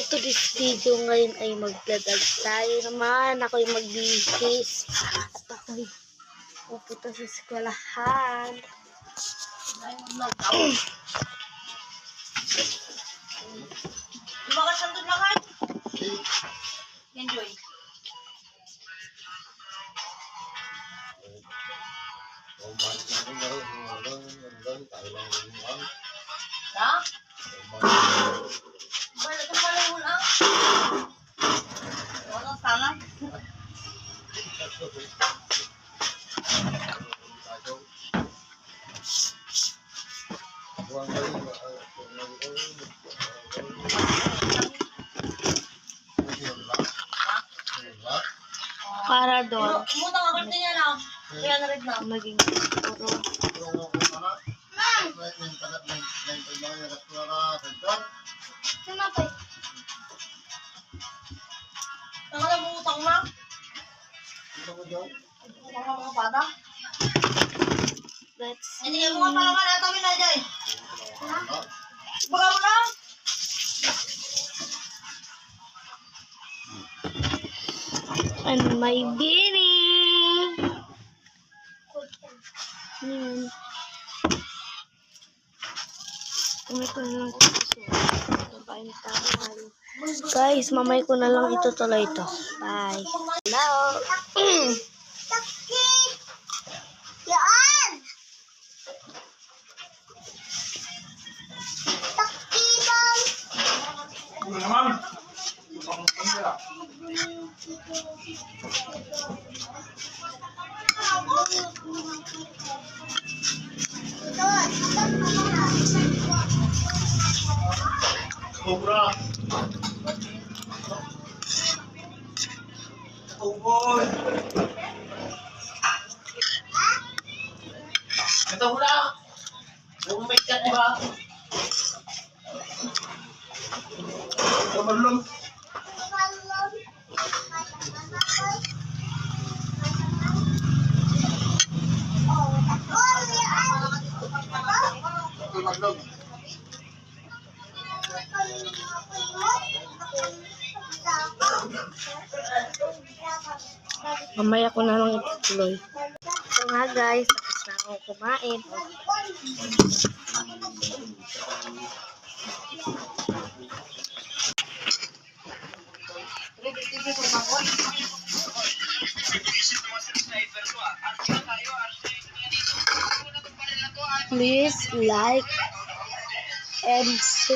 to this video ngayon ay magdadag tayo naman. Ako'y magbihis at ako'y pupunta sa eskwelahan. Lumakas ang doon lahat. Enjoy. Ha? Balik ang pala mo lang. Wala sana. Para doon. Muna ka kartin niya lang. Kaya na rin lang. Maging puro. Sinapay. Tanga na bumutang na. Bumutang na mga bata. Let's Hindi ka mga palaman na tawin na dyan. Baga mo lang. and my beanie. Yan. Guys, mamay ko na lang ito tuloy ito. Bye. Hello. Yan! Ano naman? Ang kamera. Cobra. Oh boy. Ito mo lang. Yung may kat, di ba? Ito malulong. Ito malulong. Mamaya ko na lang itutuloy. So nga guys, tapos na akong kumain. Please like and subscribe.